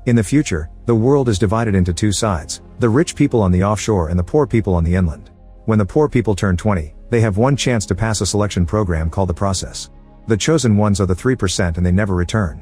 In the future, the world is divided into two sides, the rich people on the offshore and the poor people on the inland. When the poor people turn 20, they have one chance to pass a selection program called the process. The chosen ones are the 3% and they never return.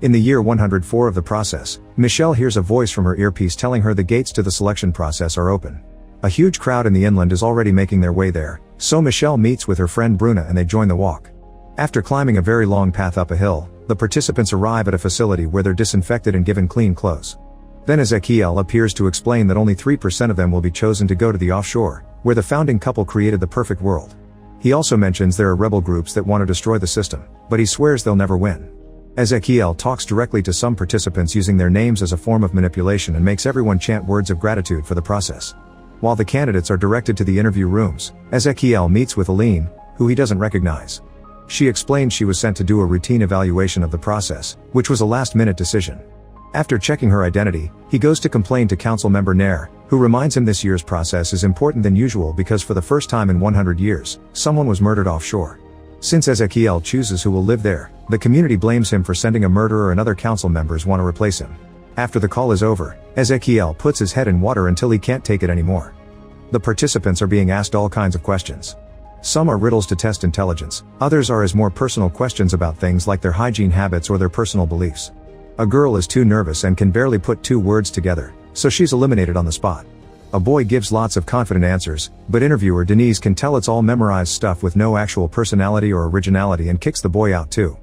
In the year 104 of the process, Michelle hears a voice from her earpiece telling her the gates to the selection process are open. A huge crowd in the inland is already making their way there, so Michelle meets with her friend Bruna and they join the walk. After climbing a very long path up a hill, the participants arrive at a facility where they're disinfected and given clean clothes. Then Ezekiel appears to explain that only 3% of them will be chosen to go to the offshore, where the founding couple created the perfect world. He also mentions there are rebel groups that want to destroy the system, but he swears they'll never win. Ezekiel talks directly to some participants using their names as a form of manipulation and makes everyone chant words of gratitude for the process. While the candidates are directed to the interview rooms, Ezekiel meets with Aline, who he doesn't recognize. She explains she was sent to do a routine evaluation of the process, which was a last-minute decision. After checking her identity, he goes to complain to council member Nair, who reminds him this year's process is important than usual because for the first time in 100 years, someone was murdered offshore. Since Ezekiel chooses who will live there, the community blames him for sending a murderer and other council members want to replace him. After the call is over, Ezekiel puts his head in water until he can't take it anymore. The participants are being asked all kinds of questions. Some are riddles to test intelligence, others are as more personal questions about things like their hygiene habits or their personal beliefs. A girl is too nervous and can barely put two words together, so she's eliminated on the spot. A boy gives lots of confident answers, but interviewer Denise can tell it's all memorized stuff with no actual personality or originality and kicks the boy out too.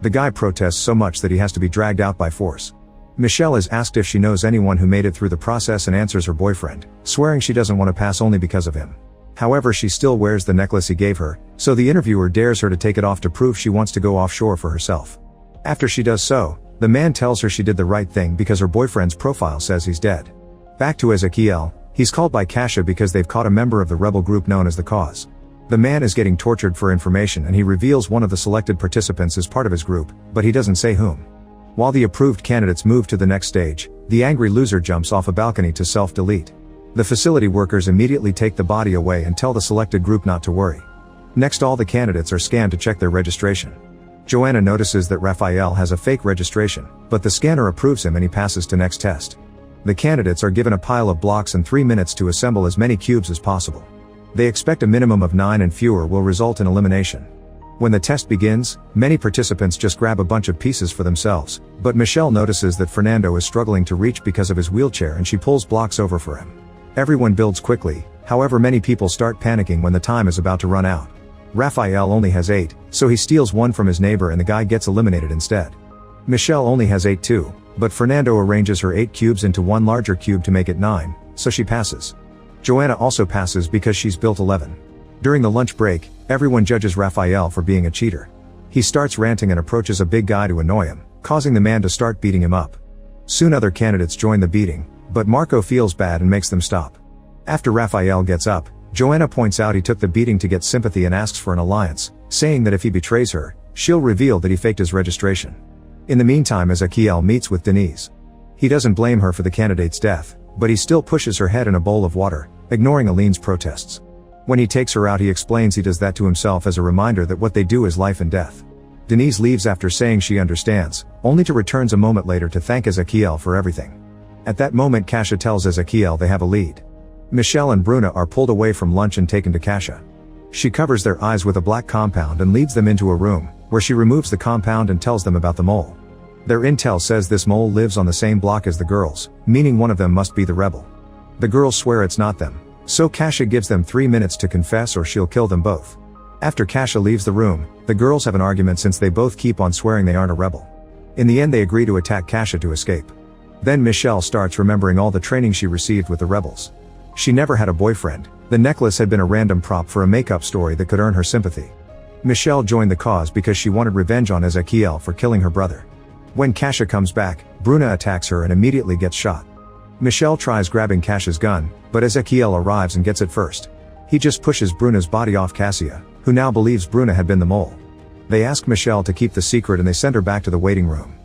The guy protests so much that he has to be dragged out by force. Michelle is asked if she knows anyone who made it through the process and answers her boyfriend, swearing she doesn't want to pass only because of him. However, she still wears the necklace he gave her, so the interviewer dares her to take it off to prove she wants to go offshore for herself. After she does so, the man tells her she did the right thing because her boyfriend's profile says he's dead. Back to Ezekiel, he's called by Kasha because they've caught a member of the rebel group known as the Cause. The man is getting tortured for information and he reveals one of the selected participants is part of his group, but he doesn't say whom. While the approved candidates move to the next stage, the angry loser jumps off a balcony to self-delete. The facility workers immediately take the body away and tell the selected group not to worry. Next, all the candidates are scanned to check their registration. Joanna notices that Raphael has a fake registration, but the scanner approves him and he passes to next test. The candidates are given a pile of blocks and 3 minutes to assemble as many cubes as possible. They expect a minimum of 9 and fewer will result in elimination. When the test begins, many participants just grab a bunch of pieces for themselves, but Michelle notices that Fernando is struggling to reach because of his wheelchair and she pulls blocks over for him. Everyone builds quickly, however many people start panicking when the time is about to run out. Raphael only has 8, so he steals one from his neighbor and the guy gets eliminated instead. Michelle only has 8 too, but Fernando arranges her 8 cubes into one larger cube to make it 9, so she passes. Joanna also passes because she's built 11. During the lunch break, everyone judges Raphael for being a cheater. He starts ranting and approaches a big guy to annoy him, causing the man to start beating him up. Soon other candidates join the beating, but Marco feels bad and makes them stop. After Raphael gets up, Joanna points out he took the beating to get sympathy and asks for an alliance, saying that if he betrays her, she'll reveal that he faked his registration. In the meantime, Ezekiel meets with Denise. He doesn't blame her for the candidate's death, but he still pushes her head in a bowl of water, ignoring Aline's protests. When he takes her out, he explains he does that to himself as a reminder that what they do is life and death. Denise leaves after saying she understands, only to returns a moment later to thank Ezekiel for everything. At that moment, Kasha tells Ezekiel they have a lead. Michelle and Bruna are pulled away from lunch and taken to Kasha. She covers their eyes with a black compound and leads them into a room, where she removes the compound and tells them about the mole. Their intel says this mole lives on the same block as the girls, meaning one of them must be the rebel. The girls swear it's not them, so Kasha gives them 3 minutes to confess or she'll kill them both. After Kasha leaves the room, the girls have an argument since they both keep on swearing they aren't a rebel. In the end, they agree to attack Kasha to escape. Then Michelle starts remembering all the training she received with the rebels. She never had a boyfriend, the necklace had been a random prop for a makeup story that could earn her sympathy. Michelle joined the cause because she wanted revenge on Ezekiel for killing her brother. When Kasha comes back, Bruna attacks her and immediately gets shot. Michelle tries grabbing Kasha's gun, but Ezekiel arrives and gets it first. He just pushes Bruna's body off Cassia, who now believes Bruna had been the mole. They ask Michelle to keep the secret and they send her back to the waiting room.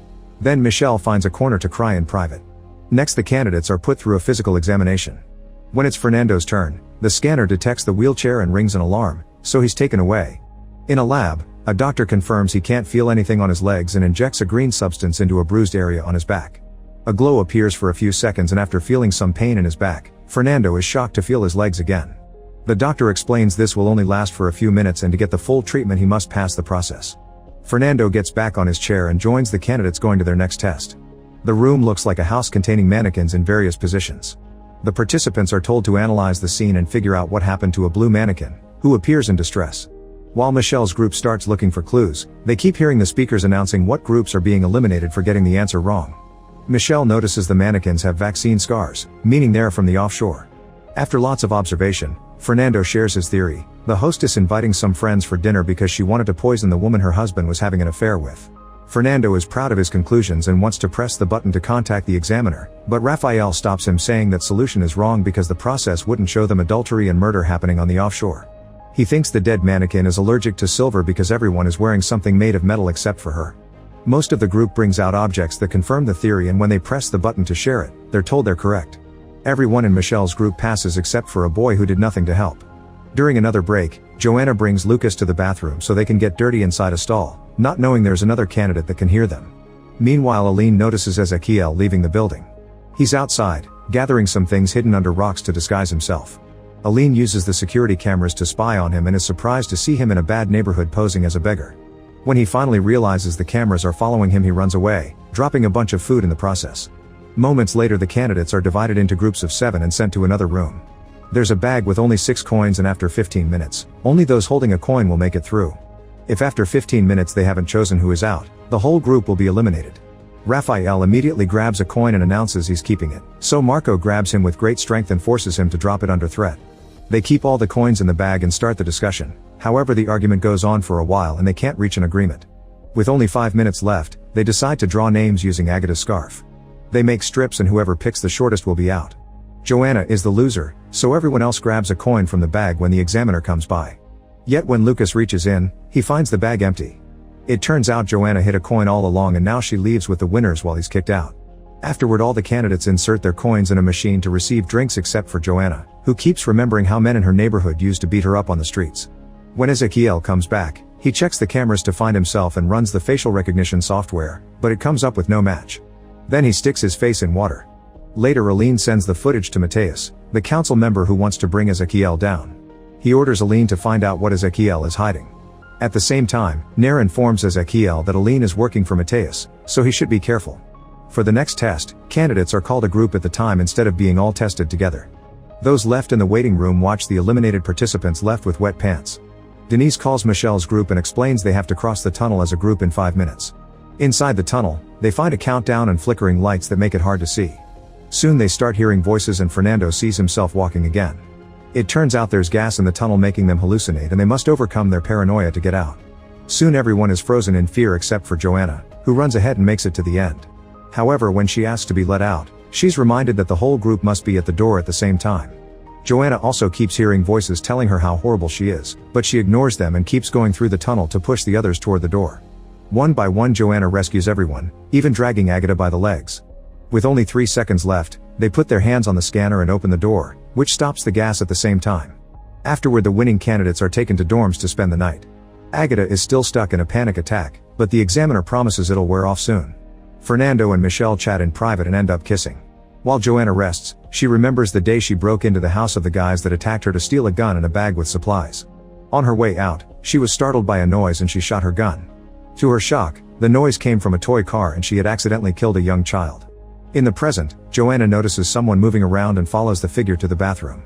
Then Michelle finds a corner to cry in private. Next, the candidates are put through a physical examination. When it's Fernando's turn, the scanner detects the wheelchair and rings an alarm, so he's taken away. In a lab, a doctor confirms he can't feel anything on his legs and injects a green substance into a bruised area on his back. A glow appears for a few seconds, and after feeling some pain in his back, Fernando is shocked to feel his legs again. The doctor explains this will only last for a few minutes, and to get the full treatment he must pass the process. Fernando gets back on his chair and joins the candidates going to their next test. The room looks like a house containing mannequins in various positions. The participants are told to analyze the scene and figure out what happened to a blue mannequin, who appears in distress. While Michelle's group starts looking for clues, they keep hearing the speakers announcing what groups are being eliminated for getting the answer wrong. Michelle notices the mannequins have vaccine scars, meaning they're from the offshore. After lots of observation, Fernando shares his theory: the hostess inviting some friends for dinner because she wanted to poison the woman her husband was having an affair with. Fernando is proud of his conclusions and wants to press the button to contact the examiner, but Raphael stops him, saying that solution is wrong because the process wouldn't show them adultery and murder happening on the offshore. He thinks the dead mannequin is allergic to silver because everyone is wearing something made of metal except for her. Most of the group brings out objects that confirm the theory, and when they press the button to share it, they're told they're correct. Everyone in Michelle's group passes except for a boy who did nothing to help. During another break, Joanna brings Lucas to the bathroom so they can get dirty inside a stall, not knowing there's another candidate that can hear them. Meanwhile, Aline notices Ezequiel leaving the building. He's outside, gathering some things hidden under rocks to disguise himself. Aline uses the security cameras to spy on him and is surprised to see him in a bad neighborhood posing as a beggar. When he finally realizes the cameras are following him, he runs away, dropping a bunch of food in the process. Moments later, the candidates are divided into groups of 7 and sent to another room. There's a bag with only 6 coins, and after 15 minutes, only those holding a coin will make it through. If after 15 minutes they haven't chosen who is out, the whole group will be eliminated. Raphael immediately grabs a coin and announces he's keeping it, so Marco grabs him with great strength and forces him to drop it under threat. They keep all the coins in the bag and start the discussion. However, the argument goes on for a while and they can't reach an agreement. With only 5 minutes left, they decide to draw names using Agata's scarf. They make strips and whoever picks the shortest will be out. Joanna is the loser, so everyone else grabs a coin from the bag when the examiner comes by. Yet when Lucas reaches in, he finds the bag empty. It turns out Joanna hid a coin all along, and now she leaves with the winners while he's kicked out. Afterward, all the candidates insert their coins in a machine to receive drinks except for Joanna, who keeps remembering how men in her neighborhood used to beat her up on the streets. When Ezequiel comes back, he checks the cameras to find himself and runs the facial recognition software, but it comes up with no match. Then he sticks his face in water. Later, Aline sends the footage to Mateus, the council member who wants to bring Ezequiel down. He orders Aline to find out what Ezequiel is hiding. At the same time, Nair informs Ezequiel that Aline is working for Mateus, so he should be careful. For the next test, candidates are called a group at the time instead of being all tested together. Those left in the waiting room watch the eliminated participants left with wet pants. Denise calls Michelle's group and explains they have to cross the tunnel as a group in 5 minutes. Inside the tunnel, they find a countdown and flickering lights that make it hard to see. Soon they start hearing voices and Fernando sees himself walking again. It turns out there's gas in the tunnel making them hallucinate, and they must overcome their paranoia to get out. Soon everyone is frozen in fear except for Joanna, who runs ahead and makes it to the end. However, when she asks to be let out, she's reminded that the whole group must be at the door at the same time. Joanna also keeps hearing voices telling her how horrible she is, but she ignores them and keeps going through the tunnel to push the others toward the door. One by one, Joanna rescues everyone, even dragging Agata by the legs. With only 3 seconds left, they put their hands on the scanner and open the door, which stops the gas at the same time. Afterward, the winning candidates are taken to dorms to spend the night. Agata is still stuck in a panic attack, but the examiner promises it'll wear off soon. Fernando and Michelle chat in private and end up kissing. While Joanna rests, she remembers the day she broke into the house of the guys that attacked her to steal a gun and a bag with supplies. On her way out, she was startled by a noise and she shot her gun. To her shock, the noise came from a toy car and she had accidentally killed a young child. In the present, Joanna notices someone moving around and follows the figure to the bathroom.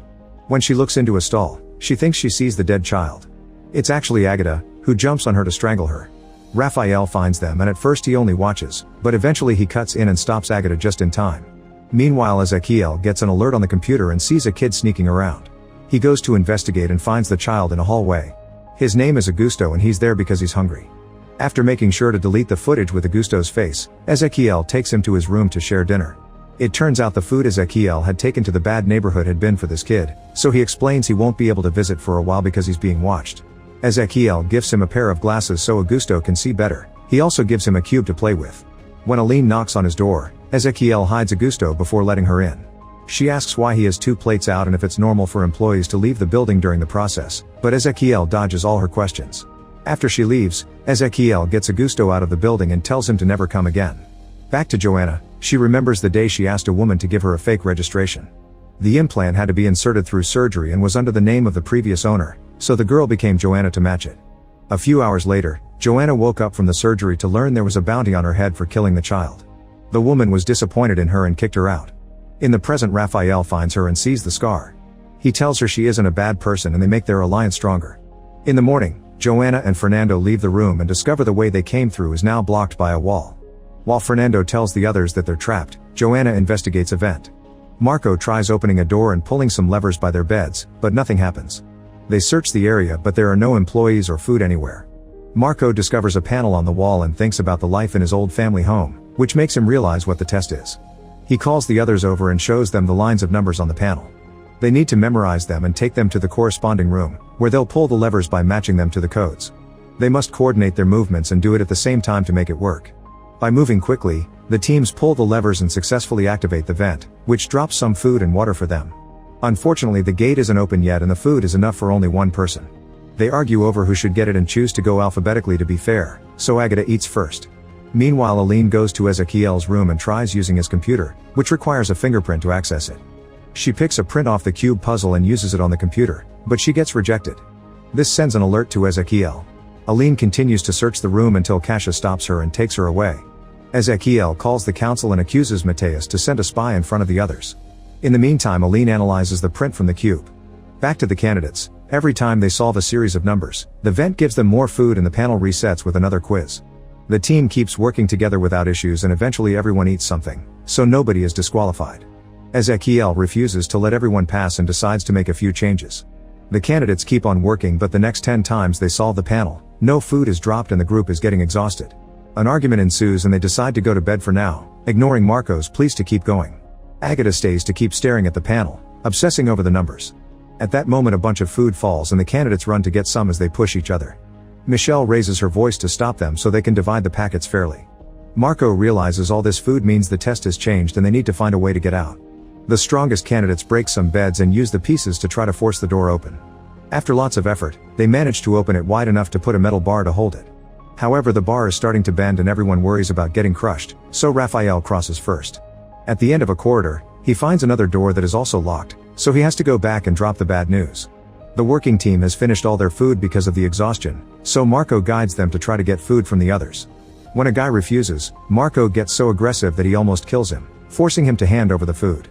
When she looks into a stall, she thinks she sees the dead child. It's actually Agata, who jumps on her to strangle her. Raphael finds them, and at first he only watches, but eventually he cuts in and stops Agata just in time. Meanwhile, Ezequiel gets an alert on the computer and sees a kid sneaking around. He goes to investigate and finds the child in a hallway. His name is Augusto and he's there because he's hungry. After making sure to delete the footage with Augusto's face, Ezequiel takes him to his room to share dinner. It turns out the food Ezequiel had taken to the bad neighborhood had been for this kid, so he explains he won't be able to visit for a while because he's being watched. Ezequiel gives him a pair of glasses so Augusto can see better. He also gives him a cube to play with. When Aline knocks on his door, Ezequiel hides Augusto before letting her in. She asks why he has 2 plates out and if it's normal for employees to leave the building during the process, but Ezequiel dodges all her questions. After she leaves, Ezequiel gets Augusto out of the building and tells him to never come again. Back to Joanna, She remembers the day she asked a woman to give her a fake registration. The implant had to be inserted through surgery and was under the name of the previous owner, so the girl became Joanna to match it. A few hours later, Joanna woke up from the surgery to learn there was a bounty on her head for killing the child. The woman was disappointed in her and kicked her out. In the present, Raphael finds her and sees the scar. He tells her she isn't a bad person and they make their alliance stronger. In the morning, Joanna and Fernando leave the room and discover the way they came through is now blocked by a wall. While Fernando tells the others that they're trapped, Joanna investigates a vent. Marco tries opening a door and pulling some levers by their beds, but nothing happens. They search the area but there are no employees or food anywhere. Marco discovers a panel on the wall and thinks about the life in his old family home, which makes him realize what the test is. He calls the others over and shows them the lines of numbers on the panel. They need to memorize them and take them to the corresponding room, where they'll pull the levers by matching them to the codes. They must coordinate their movements and do it at the same time to make it work. By moving quickly, the teams pull the levers and successfully activate the vent, which drops some food and water for them. Unfortunately, the gate isn't open yet and the food is enough for only one person. They argue over who should get it and choose to go alphabetically to be fair, so Agata eats first. Meanwhile, Aline goes to Ezequiel's room and tries using his computer, which requires a fingerprint to access it. She picks a print off the cube puzzle and uses it on the computer, but she gets rejected. This sends an alert to Ezequiel. Aline continues to search the room until Kasia stops her and takes her away. Ezequiel calls the council and accuses Mateus to send a spy in front of the others. In the meantime, Aline analyzes the print from the cube. Back to the candidates. Every time they solve a series of numbers, the vent gives them more food and the panel resets with another quiz. The team keeps working together without issues and eventually everyone eats something, so nobody is disqualified. Ezequiel refuses to let everyone pass and decides to make a few changes. The candidates keep on working but the next 10 times they solve the panel, no food is dropped and the group is getting exhausted. An argument ensues and they decide to go to bed for now, ignoring Marco's pleas to keep going. Agata stays to keep staring at the panel, obsessing over the numbers. At that moment a bunch of food falls and the candidates run to get some as they push each other. Michelle raises her voice to stop them so they can divide the packets fairly. Marco realizes all this food means the test has changed and they need to find a way to get out. The strongest candidates break some beds and use the pieces to try to force the door open. After lots of effort, they manage to open it wide enough to put a metal bar to hold it. However, the bar is starting to bend and everyone worries about getting crushed, so Raphael crosses first. At the end of a corridor, he finds another door that is also locked, so he has to go back and drop the bad news. The working team has finished all their food because of the exhaustion, so Marco guides them to try to get food from the others. When a guy refuses, Marco gets so aggressive that he almost kills him, forcing him to hand over the food.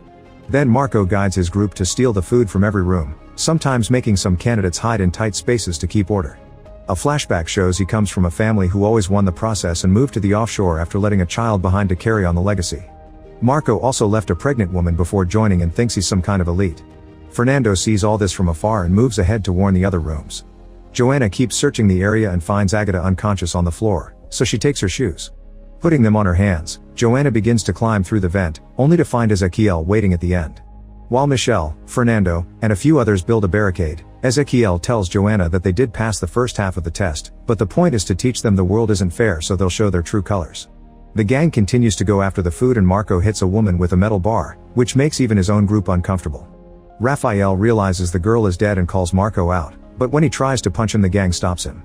Then Marco guides his group to steal the food from every room, sometimes making some candidates hide in tight spaces to keep order. A flashback shows he comes from a family who always won the process and moved to the offshore after letting a child behind to carry on the legacy. Marco also left a pregnant woman before joining and thinks he's some kind of elite. Fernando sees all this from afar and moves ahead to warn the other rooms. Joanna keeps searching the area and finds Agata unconscious on the floor, so she takes her shoes. Putting them on her hands, Joanna begins to climb through the vent, only to find Ezequiel waiting at the end. While Michelle, Fernando, and a few others build a barricade, Ezequiel tells Joanna that they did pass the first half of the test, but the point is to teach them the world isn't fair so they'll show their true colors. The gang continues to go after the food and Marco hits a woman with a metal bar, which makes even his own group uncomfortable. Raphael realizes the girl is dead and calls Marco out, but when he tries to punch him the gang stops him.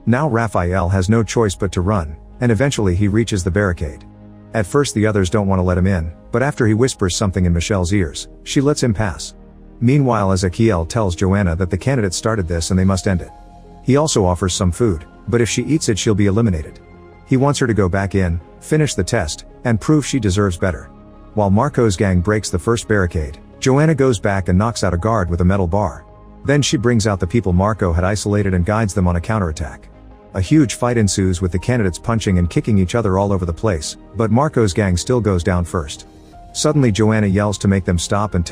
Now Raphael has no choice but to run, and eventually he reaches the barricade. At first the others don't want to let him in, but after he whispers something in Michelle's ears, she lets him pass. Meanwhile, Ezequiel tells Joanna that the candidates started this and they must end it. He also offers some food, but if she eats it she'll be eliminated. He wants her to go back in, finish the test, and prove she deserves better. While Marco's gang breaks the first barricade, Joanna goes back and knocks out a guard with a metal bar. Then she brings out the people Marco had isolated and guides them on a counterattack. A huge fight ensues with the candidates punching and kicking each other all over the place, but Marco's gang still goes down first. Suddenly Joanna yells to make them stop and